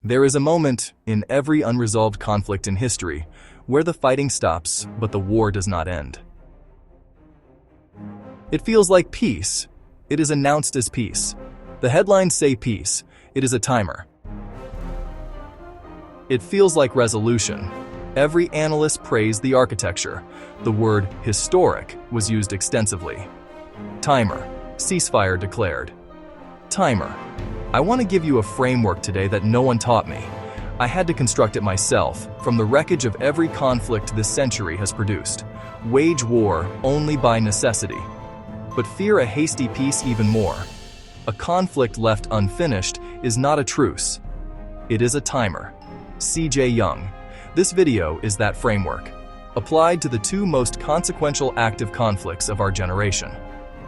There is a moment in every unresolved conflict in history where the fighting stops, but the war does not end. It feels like peace. It is announced as peace. The headlines say peace. It is a timer. It feels like resolution. Every analyst praised the architecture. The word historic was used extensively. Timer. Ceasefire declared. Timer. I want to give you a framework today that no one taught me. I had to construct it myself from the wreckage of every conflict this century has produced. Wage war only by necessity, but fear a hasty peace even more. A conflict left unfinished is not a truce. It is a timer. C.J. Young. This video is that framework, applied to the two most consequential active conflicts of our generation.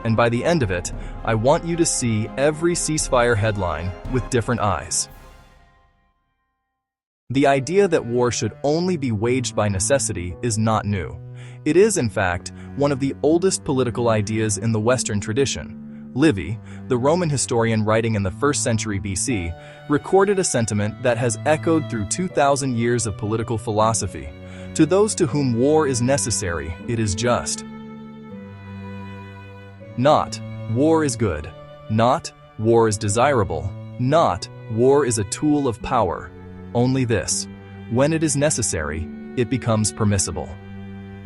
And by the end of it, I want you to see every ceasefire headline with different eyes. The idea that war should only be waged by necessity is not new. It is, in fact, one of the oldest political ideas in the Western tradition. Livy, the Roman historian writing in the 1st century BC, recorded a sentiment that has echoed through 2,000 years of political philosophy. To those to whom war is necessary, it is just. Not, war is good. Not, war is desirable. Not, war is a tool of power. Only this: when it is necessary, it becomes permissible.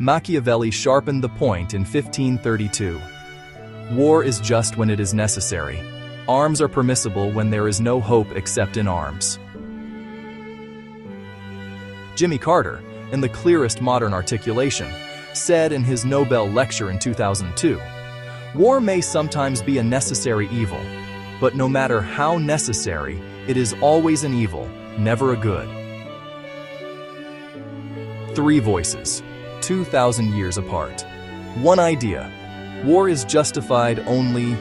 Machiavelli sharpened the point in 1532. War is just when it is necessary. Arms are permissible when there is no hope except in arms. Jimmy Carter, in the clearest modern articulation, said in his Nobel lecture in 2002, "War may sometimes be a necessary evil, but no matter how necessary, it is always an evil, never a good." Three voices, 2,000 years apart. One idea: war is justified only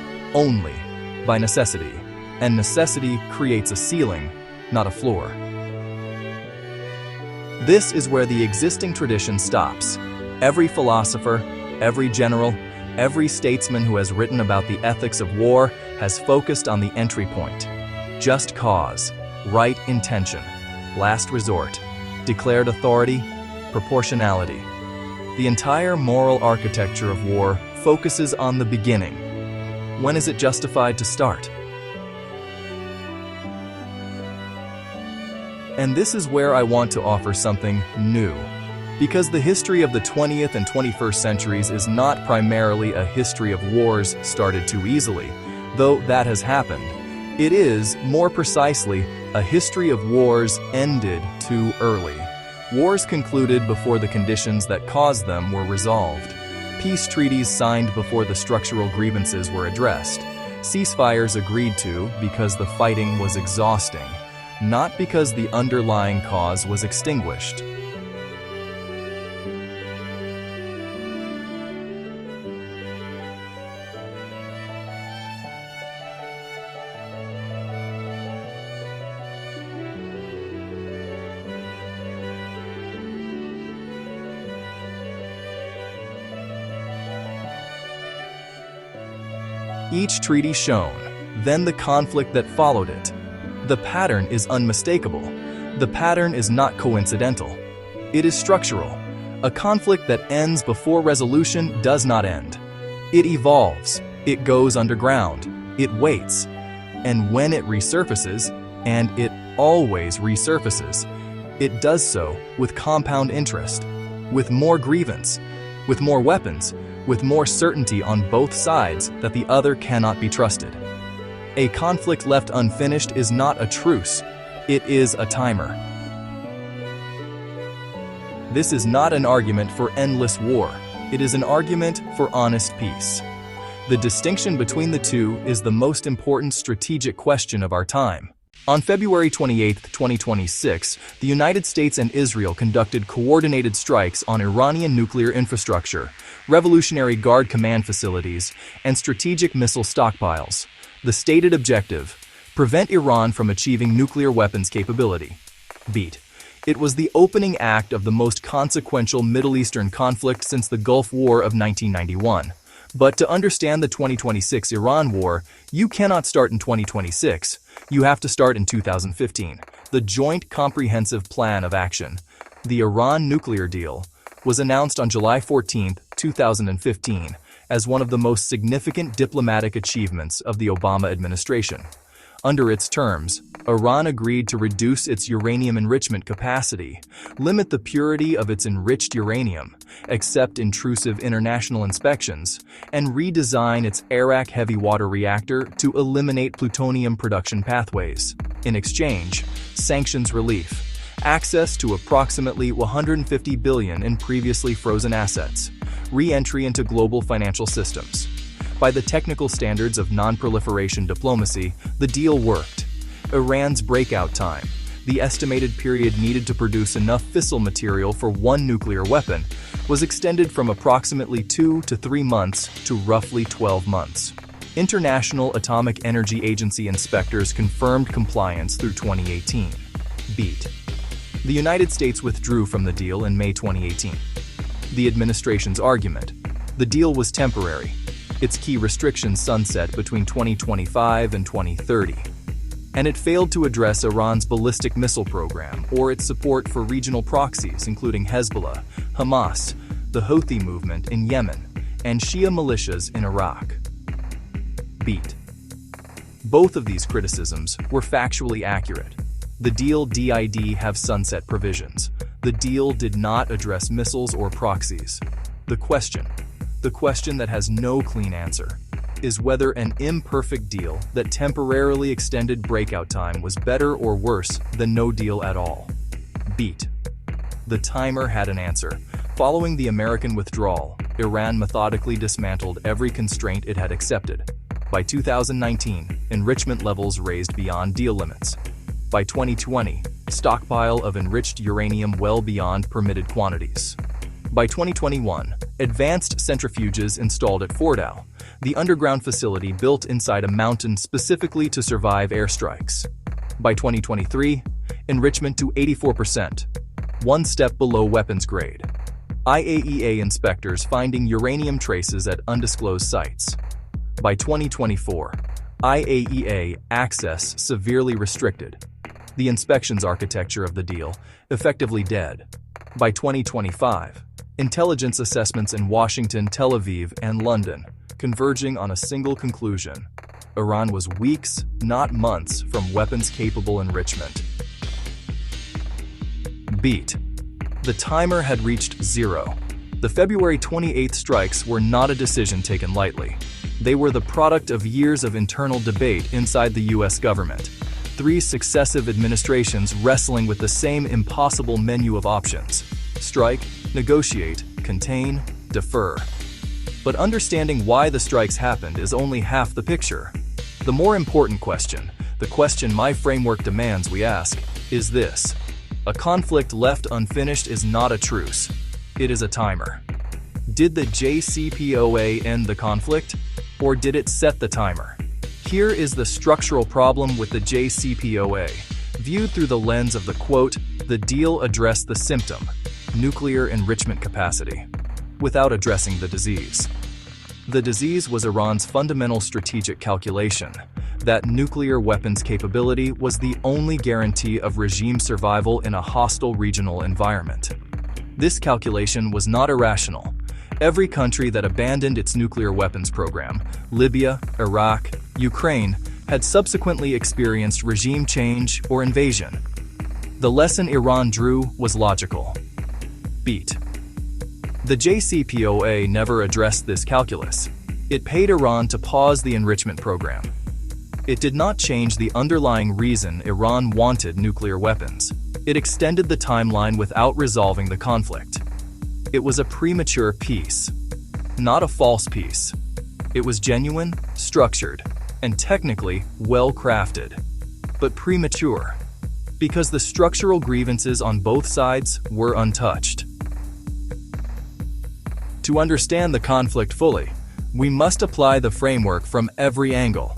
by necessity, and necessity creates a ceiling, not a floor. This is where the existing tradition stops. Every philosopher, every general, every statesman who has written about the ethics of war has focused on the entry point. Just cause, right intention, last resort, declared authority, proportionality. The entire moral architecture of war focuses on the beginning. When is it justified to start? And this is where I want to offer something new. Because the history of the 20th and 21st centuries is not primarily a history of wars started too easily, though that has happened. It is, more precisely, a history of wars ended too early. Wars concluded before the conditions that caused them were resolved. Peace treaties signed before the structural grievances were addressed. Ceasefires agreed to because the fighting was exhausting, not because the underlying cause was extinguished. Each treaty shown, then the conflict that followed it. The pattern is unmistakable. The pattern is not coincidental. It is structural. A conflict that ends before resolution does not end. It evolves. It goes underground. It waits. And when it resurfaces, and it always resurfaces, it does so with compound interest, with more grievance, with more weapons, with more certainty on both sides that the other cannot be trusted. A conflict left unfinished is not a truce, it is a timer. This is not an argument for endless war, it is an argument for honest peace. The distinction between the two is the most important strategic question of our time. On February 28, 2026, the United States and Israel conducted coordinated strikes on Iranian nuclear infrastructure, Revolutionary Guard command facilities, and strategic missile stockpiles. The stated objective: prevent Iran from achieving nuclear weapons capability. Beat. It was the opening act of the most consequential Middle Eastern conflict since the Gulf War of 1991. But to understand the 2026 Iran war, you cannot start in 2026. You have to start in 2015. the Joint Comprehensive Plan of Action, the Iran nuclear deal, was announced on July 14, 2015, as one of the most significant diplomatic achievements of the Obama administration. Under its terms, Iran agreed to reduce its uranium enrichment capacity, limit the purity of its enriched uranium, accept intrusive international inspections, and redesign its Arak heavy water reactor to eliminate plutonium production pathways. In exchange, sanctions relief, access to approximately $150 billion in previously frozen assets, re-entry into global financial systems. By the technical standards of non-proliferation diplomacy, the deal worked. Iran's breakout time, the estimated period needed to produce enough fissile material for one nuclear weapon, was extended from approximately 2 to 3 months to roughly 12 months. International Atomic Energy Agency inspectors confirmed compliance through 2018. Beat. The United States withdrew from the deal in May 2018. The administration's argument: the deal was temporary. Its key restrictions sunset between 2025 and 2030. And it failed to address Iran's ballistic missile program or its support for regional proxies including Hezbollah, Hamas, the Houthi movement in Yemen, and Shia militias in Iraq. Beat. Both of these criticisms were factually accurate. The deal did have sunset provisions. The deal did not address missiles or proxies. The question that has no clean answer, is whether an imperfect deal that temporarily extended breakout time was better or worse than no deal at all. Beat. The timer had an answer. Following the American withdrawal, Iran methodically dismantled every constraint it had accepted. By 2019, enrichment levels raised beyond deal limits. By 2020, stockpile of enriched uranium well beyond permitted quantities. By 2021, advanced centrifuges installed at Fordow, the underground facility built inside a mountain specifically to survive airstrikes. By 2023, enrichment to 84%, one step below weapons grade. IAEA inspectors finding uranium traces at undisclosed sites. By 2024, IAEA access severely restricted. The inspections architecture of the deal effectively dead. By 2025, intelligence assessments in Washington, Tel Aviv, and London converging on a single conclusion: Iran was weeks, not months, from weapons-capable enrichment. Beat. The timer had reached zero. The February 28th strikes were not a decision taken lightly. They were the product of years of internal debate inside the U.S. government. 3 successive administrations wrestling with the same impossible menu of options: strike, negotiate, contain, defer. But understanding why the strikes happened is only half the picture. The more important question, the question my framework demands we ask, is this: a conflict left unfinished is not a truce. It is a timer. Did the JCPOA end the conflict, or did it set the timer? Here is the structural problem with the JCPOA, viewed through the lens of the quote, "The deal addressed the symptom, nuclear enrichment capacity," without addressing the disease. The disease was Iran's fundamental strategic calculation that nuclear weapons capability was the only guarantee of regime survival in a hostile regional environment. This calculation was not irrational. Every country that abandoned its nuclear weapons program, Libya, Iraq, Ukraine, had subsequently experienced regime change or invasion. The lesson Iran drew was logical. Beat. The JCPOA never addressed this calculus. It paid Iran to pause the enrichment program. It did not change the underlying reason Iran wanted nuclear weapons. It extended the timeline without resolving the conflict. It was a premature peace, not a false peace. It was genuine, structured, and technically well-crafted, but premature, because the structural grievances on both sides were untouched. To understand the conflict fully, we must apply the framework from every angle.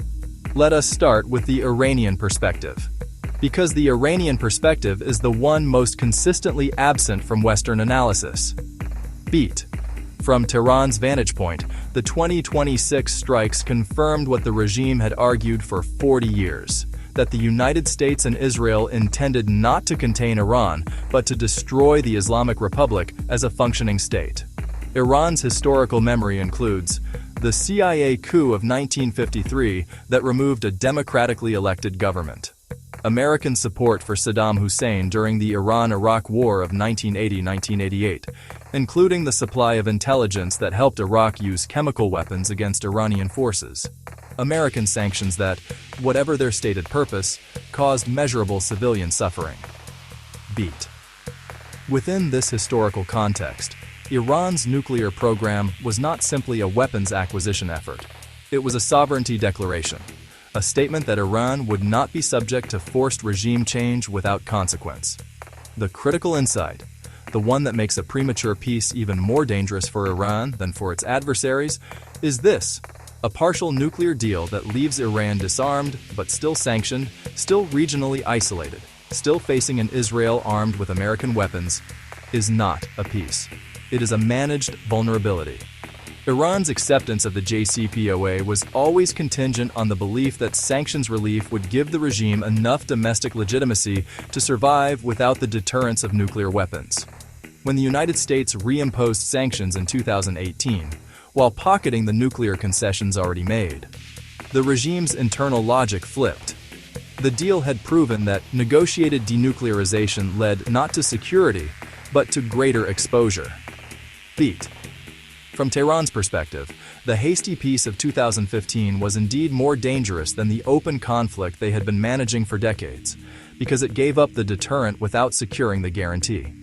Let us start with the Iranian perspective, because the Iranian perspective is the one most consistently absent from Western analysis. Beat. From Tehran's vantage point, the 2026 strikes confirmed what the regime had argued for 40 years, that the United States and Israel intended not to contain Iran, but to destroy the Islamic Republic as a functioning state. Iran's historical memory includes the CIA coup of 1953 that removed a democratically elected government, American support for Saddam Hussein during the Iran-Iraq War of 1980-1988, including the supply of intelligence that helped Iraq use chemical weapons against Iranian forces, American sanctions that, whatever their stated purpose, caused measurable civilian suffering. Beat. Within this historical context, Iran's nuclear program was not simply a weapons acquisition effort. It was a sovereignty declaration, a statement that Iran would not be subject to forced regime change without consequence. The critical insight, the one that makes a premature peace even more dangerous for Iran than for its adversaries, is this: a partial nuclear deal that leaves Iran disarmed but still sanctioned, still regionally isolated, still facing an Israel armed with American weapons, is not a peace. It is a managed vulnerability. Iran's acceptance of the JCPOA was always contingent on the belief that sanctions relief would give the regime enough domestic legitimacy to survive without the deterrence of nuclear weapons. When the United States reimposed sanctions in 2018, while pocketing the nuclear concessions already made, the regime's internal logic flipped. The deal had proven that negotiated denuclearization led not to security, but to greater exposure. Beat. From Tehran's perspective, the hasty peace of 2015 was indeed more dangerous than the open conflict they had been managing for decades, because it gave up the deterrent without securing the guarantee.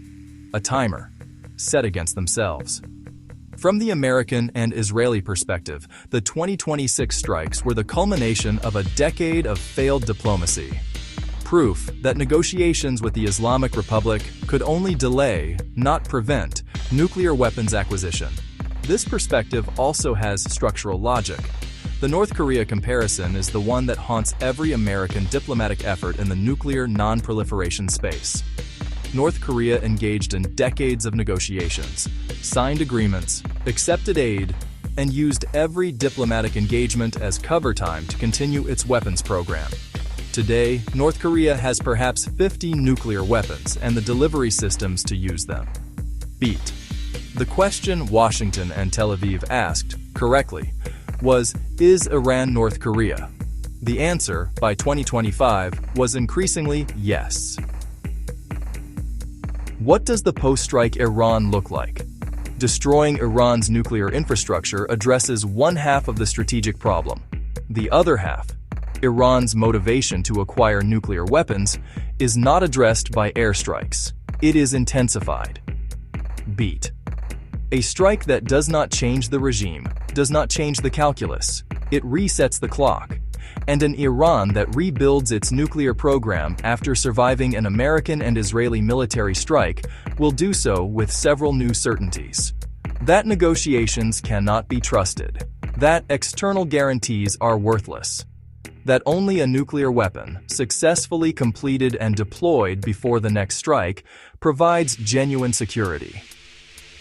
A timer, set against themselves. From the American and Israeli perspective, the 2026 strikes were the culmination of a decade of failed diplomacy. Proof that negotiations with the Islamic Republic could only delay, not prevent, nuclear weapons acquisition. This perspective also has structural logic. The North Korea comparison is the one that haunts every American diplomatic effort in the nuclear non-proliferation space. North Korea engaged in decades of negotiations, signed agreements, accepted aid, and used every diplomatic engagement as cover time to continue its weapons program. Today, North Korea has perhaps 50 nuclear weapons and the delivery systems to use them. Beat. The question Washington and Tel Aviv asked, correctly, was, is Iran North Korea? The answer, by 2025, was increasingly yes. What does the post-strike Iran look like? Destroying Iran's nuclear infrastructure addresses one half of the strategic problem. The other half, Iran's motivation to acquire nuclear weapons, is not addressed by airstrikes. It is intensified. Beat. A strike that does not change the regime, does not change the calculus. It resets the clock. And an Iran that rebuilds its nuclear program after surviving an American and Israeli military strike will do so with several new certainties. That negotiations cannot be trusted. That external guarantees are worthless. That only a nuclear weapon, successfully completed and deployed before the next strike, provides genuine security.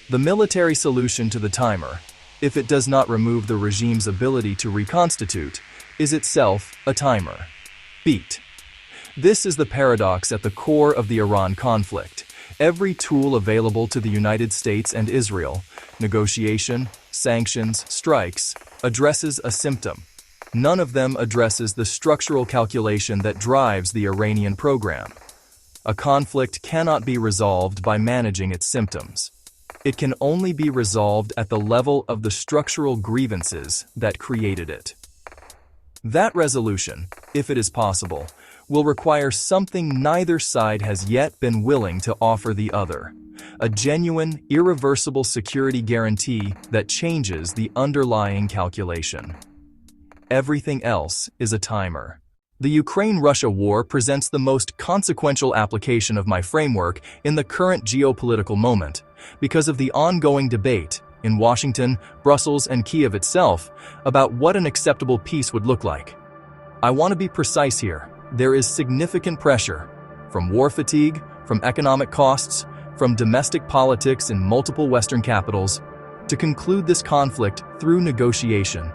The military solution to the timer, if it does not remove the regime's ability to reconstitute, is itself a timer. Beat. This is the paradox at the core of the Iran conflict. Every tool available to the United States and Israel, negotiation, sanctions, strikes, addresses a symptom. None of them addresses the structural calculation that drives the Iranian program. A conflict cannot be resolved by managing its symptoms. It can only be resolved at the level of the structural grievances that created it. That resolution, if it is possible, will require something neither side has yet been willing to offer the other: a genuine, irreversible security guarantee that changes the underlying calculation. Everything else is a timer. The Ukraine-Russia war presents the most consequential application of my framework in the current geopolitical moment, because of the ongoing debate in Washington, Brussels, and Kiev itself about what an acceptable peace would look like. I want to be precise here. There is significant pressure, from war fatigue, from economic costs, from domestic politics in multiple Western capitals, to conclude this conflict through negotiation,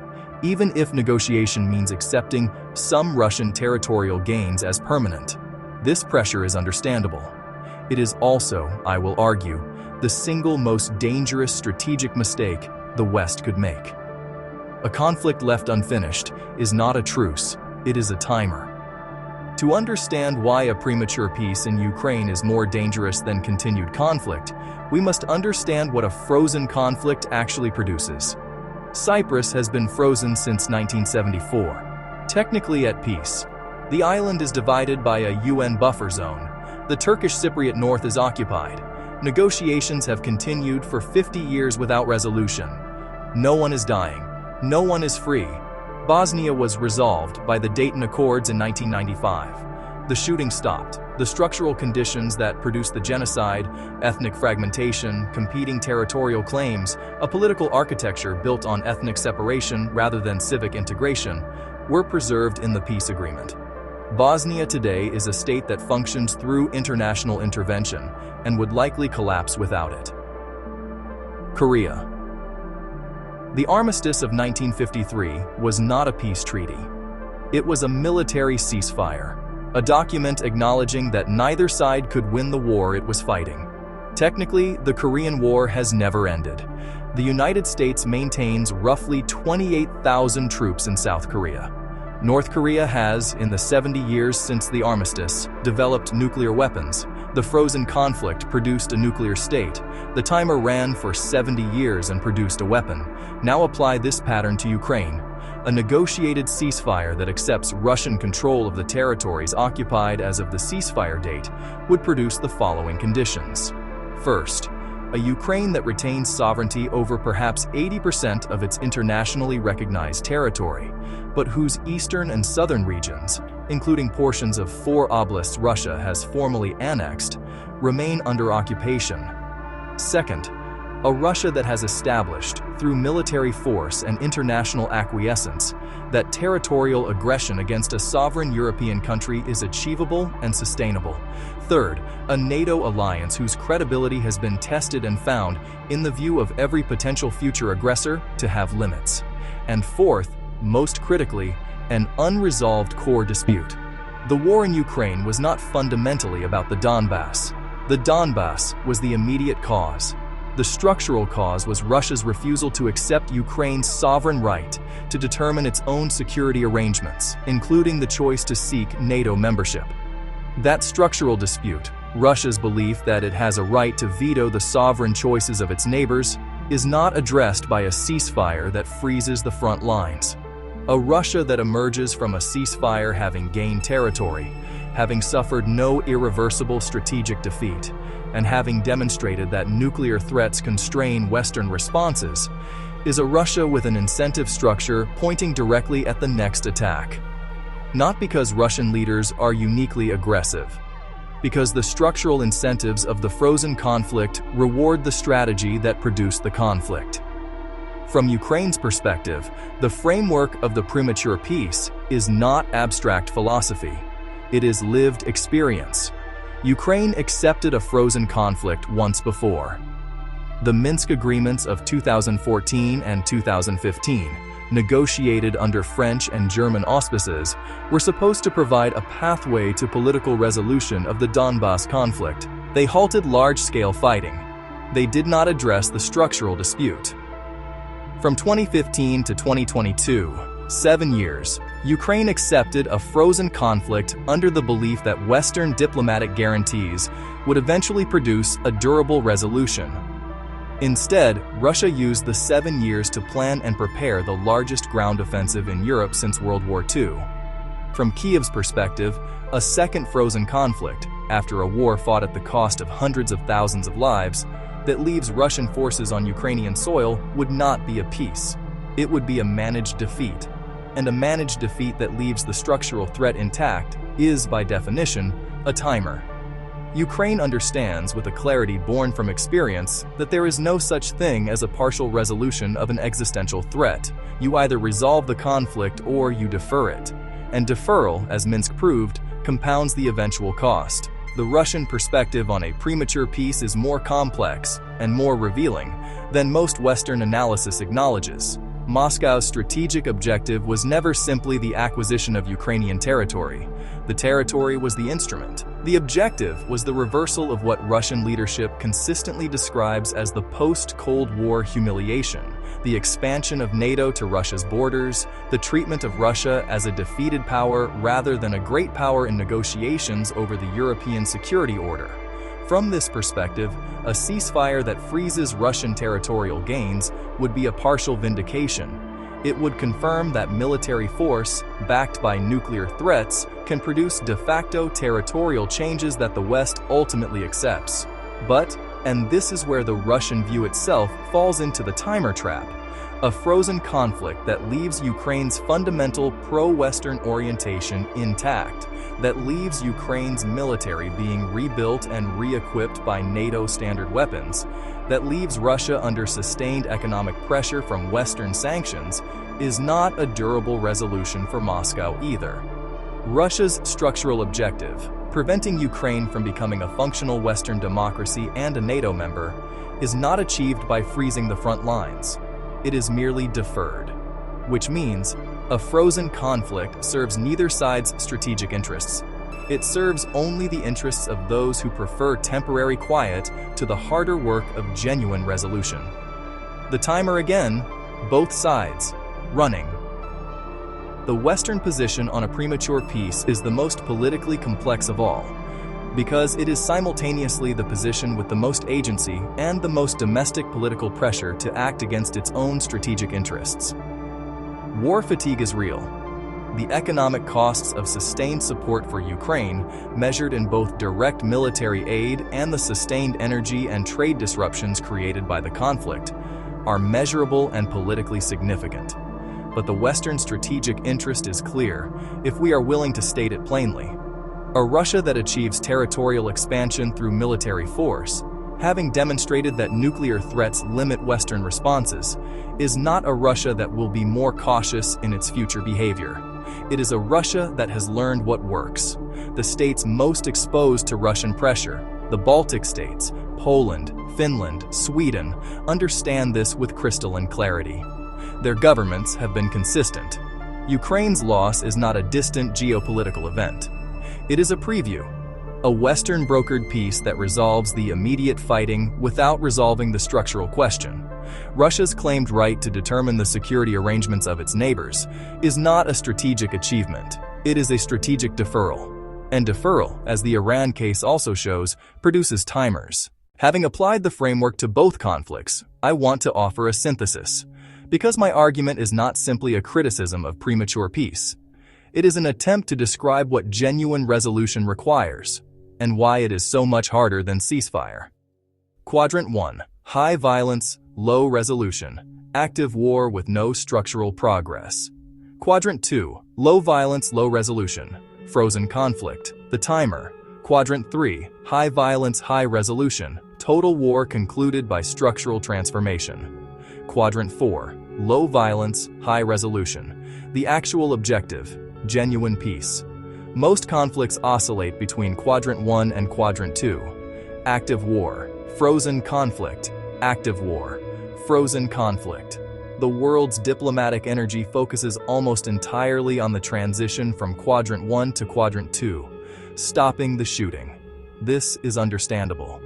even if negotiation means accepting some Russian territorial gains as permanent. This pressure is understandable. It is also, I will argue, the single most dangerous strategic mistake the West could make. A conflict left unfinished is not a truce, it is a timer. To understand why a premature peace in Ukraine is more dangerous than continued conflict, we must understand what a frozen conflict actually produces. Cyprus has been frozen since 1974, technically at peace. The island is divided by a UN buffer zone. The Turkish Cypriot north is occupied. Negotiations have continued for 50 years without resolution. No one is dying. No one is free. Bosnia was resolved by the Dayton Accords in 1995. The shooting stopped. The structural conditions that produced the genocide, ethnic fragmentation, competing territorial claims, a political architecture built on ethnic separation rather than civic integration, were preserved in the peace agreement. Bosnia today is a state that functions through international intervention and would likely collapse without it. Korea. The Armistice of 1953 was not a peace treaty. It was a military ceasefire, a document acknowledging that neither side could win the war it was fighting. Technically, the Korean War has never ended. The United States maintains roughly 28,000 troops in South Korea. North Korea has, in the 70 years since the armistice, developed nuclear weapons. The frozen conflict produced a nuclear state. The timer ran for 70 years and produced a weapon. Now apply this pattern to Ukraine. A negotiated ceasefire that accepts Russian control of the territories occupied as of the ceasefire date would produce the following conditions. First, a Ukraine that retains sovereignty over perhaps 80% of its internationally recognized territory, but whose eastern and southern regions, including portions of 4 oblasts Russia has formally annexed, remain under occupation. Second, a Russia that has established, through military force and international acquiescence, that territorial aggression against a sovereign European country is achievable and sustainable. Third, a NATO alliance whose credibility has been tested and found, in the view of every potential future aggressor, to have limits. And fourth, most critically, an unresolved core dispute. The war in Ukraine was not fundamentally about the Donbass. The Donbass was the immediate cause. The structural cause was Russia's refusal to accept Ukraine's sovereign right to determine its own security arrangements, including the choice to seek NATO membership. That structural dispute, Russia's belief that it has a right to veto the sovereign choices of its neighbors, is not addressed by a ceasefire that freezes the front lines. A Russia that emerges from a ceasefire having gained territory, having suffered no irreversible strategic defeat, and having demonstrated that nuclear threats constrain Western responses, is a Russia with an incentive structure pointing directly at the next attack. Not because Russian leaders are uniquely aggressive, because the structural incentives of the frozen conflict reward the strategy that produced the conflict. From Ukraine's perspective, the framework of the premature peace is not abstract philosophy. It is lived experience. Ukraine accepted a frozen conflict once before. The Minsk Agreements of 2014 and 2015, negotiated under French and German auspices, were supposed to provide a pathway to political resolution of the Donbass conflict. They halted large-scale fighting. They did not address the structural dispute. From 2015 to 2022, 7 years, Ukraine accepted a frozen conflict under the belief that Western diplomatic guarantees would eventually produce a durable resolution. Instead, Russia used the 7 years to plan and prepare the largest ground offensive in Europe since World War II. From Kiev's perspective, a second frozen conflict, after a war fought at the cost of hundreds of thousands of lives, that leaves Russian forces on Ukrainian soil would not be a peace. It would be a managed defeat. And a managed defeat that leaves the structural threat intact is, by definition, a timer. Ukraine understands with a clarity born from experience that there is no such thing as a partial resolution of an existential threat. You either resolve the conflict or you defer it. And deferral, as Minsk proved, compounds the eventual cost. The Russian perspective on a premature peace is more complex and more revealing than most Western analysis acknowledges. Moscow's strategic objective was never simply the acquisition of Ukrainian territory. The territory was the instrument. The objective was the reversal of what Russian leadership consistently describes as the post-Cold War humiliation, the expansion of NATO to Russia's borders, the treatment of Russia as a defeated power rather than a great power in negotiations over the European security order. From this perspective, a ceasefire that freezes Russian territorial gains would be a partial vindication. It would confirm that military force, backed by nuclear threats, can produce de facto territorial changes that the West ultimately accepts. But, and this is where the Russian view itself falls into the timer trap, a frozen conflict that leaves Ukraine's fundamental pro-Western orientation intact, that leaves Ukraine's military being rebuilt and re-equipped by NATO standard weapons, that leaves Russia under sustained economic pressure from Western sanctions, is not a durable resolution for Moscow either. Russia's structural objective, preventing Ukraine from becoming a functional Western democracy and a NATO member, is not achieved by freezing the front lines. It is merely deferred, which means a frozen conflict serves neither side's strategic interests. It serves only the interests of those who prefer temporary quiet to the harder work of genuine resolution. The timer again, both sides, running. The Western position on a premature peace is the most politically complex of all, because it is simultaneously the position with the most agency and the most domestic political pressure to act against its own strategic interests. War fatigue is real. The economic costs of sustained support for Ukraine, measured in both direct military aid and the sustained energy and trade disruptions created by the conflict, are measurable and politically significant. But the Western strategic interest is clear if we are willing to state it plainly. A Russia that achieves territorial expansion through military force, having demonstrated that nuclear threats limit Western responses, is not a Russia that will be more cautious in its future behavior. It is a Russia that has learned what works. The states most exposed to Russian pressure, the Baltic states, Poland, Finland, Sweden, understand this with crystalline clarity. Their governments have been consistent. Ukraine's loss is not a distant geopolitical event. It is a preview, a Western-brokered peace that resolves the immediate fighting without resolving the structural question. Russia's claimed right to determine the security arrangements of its neighbors is not a strategic achievement. It is a strategic deferral. And deferral, as the Iran case also shows, produces timers. Having applied the framework to both conflicts, I want to offer a synthesis, because my argument is not simply a criticism of premature peace. It is an attempt to describe what genuine resolution requires, and why it is so much harder than ceasefire. Quadrant 1. High violence, low resolution, active war with no structural progress. Quadrant 2. Low violence, low resolution, frozen conflict, the timer. Quadrant 3. High violence, high resolution, total war concluded by structural transformation. Quadrant 4. Low violence, high resolution, the actual objective, genuine peace. Most conflicts oscillate between Quadrant 1 and Quadrant 2. Active war, frozen conflict, active war, frozen conflict. The world's diplomatic energy focuses almost entirely on the transition from Quadrant 1 to Quadrant 2, stopping the shooting. This is understandable.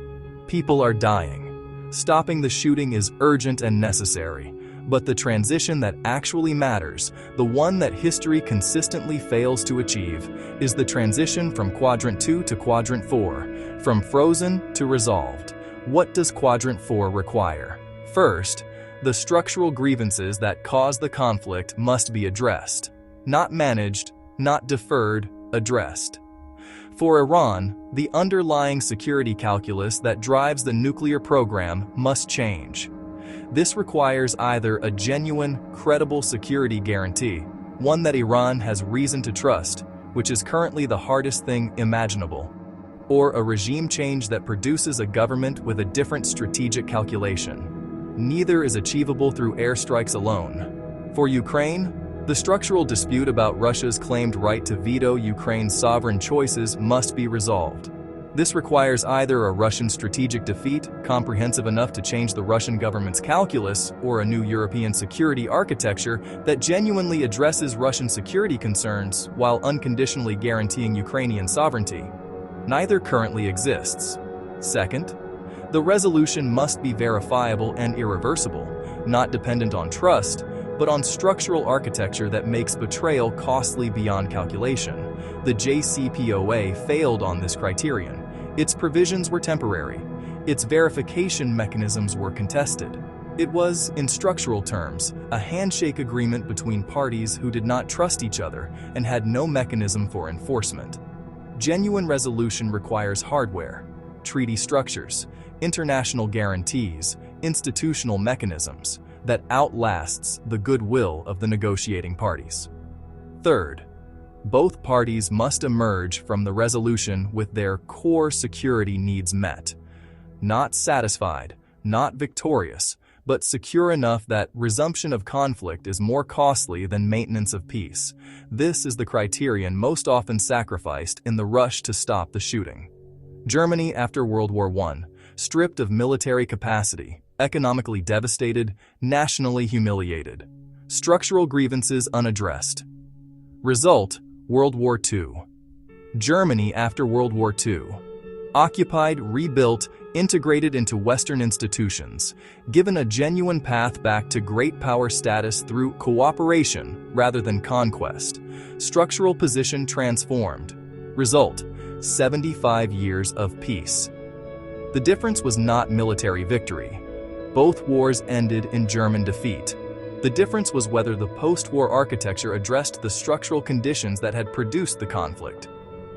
People are dying. Stopping the shooting is urgent and necessary. But the transition that actually matters, the one that history consistently fails to achieve, is the transition from Quadrant 2 to Quadrant 4, from frozen to resolved. What does Quadrant 4 require? First, the structural grievances that cause the conflict must be addressed. Not managed, not deferred, addressed. For Iran, the underlying security calculus that drives the nuclear program must change. This requires either a genuine, credible security guarantee, one that Iran has reason to trust, which is currently the hardest thing imaginable, or a regime change that produces a government with a different strategic calculation. Neither is achievable through airstrikes alone. For Ukraine, the structural dispute about Russia's claimed right to veto Ukraine's sovereign choices must be resolved. This requires either a Russian strategic defeat, comprehensive enough to change the Russian government's calculus, or a new European security architecture that genuinely addresses Russian security concerns while unconditionally guaranteeing Ukrainian sovereignty. Neither currently exists. Second, the resolution must be verifiable and irreversible, not dependent on trust, but on structural architecture that makes betrayal costly beyond calculation. The JCPOA failed on this criterion. Its provisions were temporary. Its verification mechanisms were contested. It was, in structural terms, a handshake agreement between parties who did not trust each other and had no mechanism for enforcement. Genuine resolution requires hardware, treaty structures, international guarantees, institutional mechanisms that outlasts the goodwill of the negotiating parties. Third, both parties must emerge from the resolution with their core security needs met. Not satisfied, not victorious, but secure enough that resumption of conflict is more costly than maintenance of peace. This is the criterion most often sacrificed in the rush to stop the shooting. Germany after World War I, stripped of military capacity, economically devastated, nationally humiliated. Structural grievances unaddressed. Result, World War II. Germany after World War II. Occupied, rebuilt, integrated into Western institutions, given a genuine path back to great power status through cooperation rather than conquest. Structural position transformed. Result, 75 years of peace. The difference was not military victory. Both wars ended in German defeat. The difference was whether the post-war architecture addressed the structural conditions that had produced the conflict.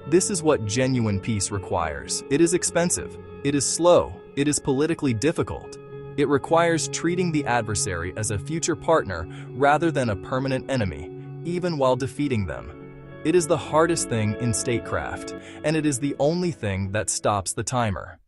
This is what genuine peace requires. It is expensive. It is slow. It is politically difficult. It requires treating the adversary as a future partner rather than a permanent enemy, even while defeating them. It is the hardest thing in statecraft, and it is the only thing that stops the timer.